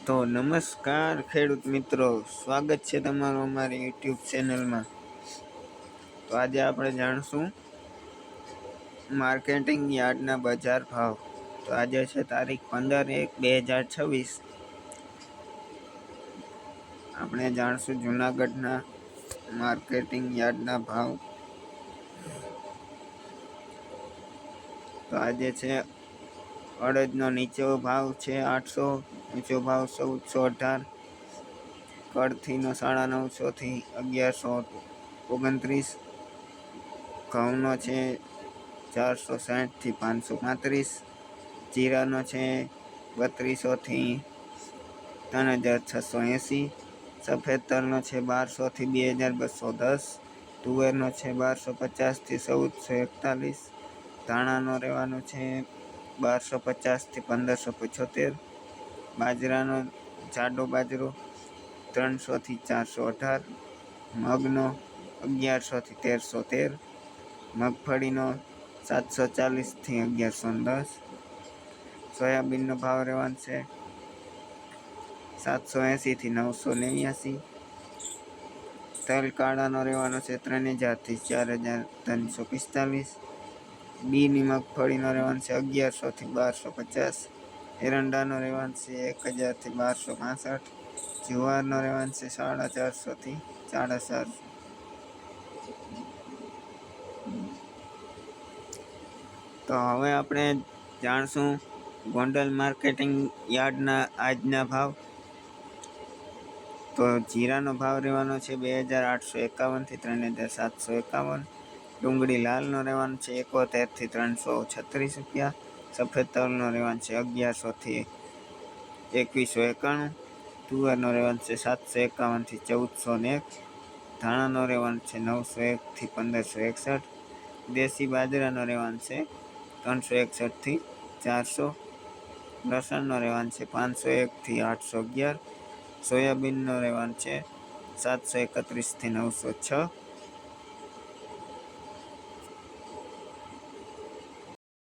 તો નમસ્કાર ખેડૂત મિત્રો, સ્વાગત છે તમારું અમારી યુટ્યુબ ચેનલમાં। તો આજે આપણે જાણશું માર્કેટિંગ યાર્ડના બજાર ભાવ। તો આજે છે તારીખ 15/1/2026। આપણે જાણશું જૂનાગઢના માર્કેટિંગ યાર્ડના ભાવ। તો આજે છે અડદનો નીચો ભાવ છે 800, ઊંચો ભાવ 1418। કળથીનો 950 થી 1129। ઘઉંનો છે 460 થી 535। જીરાનો છે 3200 થી 3680। સફેદ તલનો છે 1200 થી 2210। તુવેરનો છે 1250 થી 1441। ધાણાનો રહેવાનો છે 1250 થી 1575। બાજરાનો જાડો બાજરો 300 થી 418। મગનો 1100 થી 1313। મગફળીનો 740 થી 1110। સોયાબીનનો ભાવ રહેવાનો છે 780 થી 989। તલ કાળાનો રહેવાનો છે 3000 થી 4345। બીની મગફળીનો રહેવાનો છે 1100 થી 1250। એરંડાનો રહેવાનો છે 1000 થી 1265। જુવારનો રહેવાનો છે 450 થી 450। તો હવે આપણે જાણશું ગોંડલ માર્કેટિંગ યાર્ડના આજના ભાવ। તો જીરાનો ભાવ રહેવાનો છે 2851 થી 3751। ડુંગળી લાલનો રહેવાનો છે 71 થી 336 રૂપિયા। સફેદ તલનો રહેવાનો છે 1100 થી 2191। તુવેરનો રહેવાનો છે 751 થી 1401। ધાણાનો રહેવાનો છે 901 થી 1561। દેશી બાજરાનો રહેવાનો છે 361 થી 400। લસણનો રહેવાનો છે 501 થી 811। સોયાબીનનો રહેવાનો છે 731 થી 906।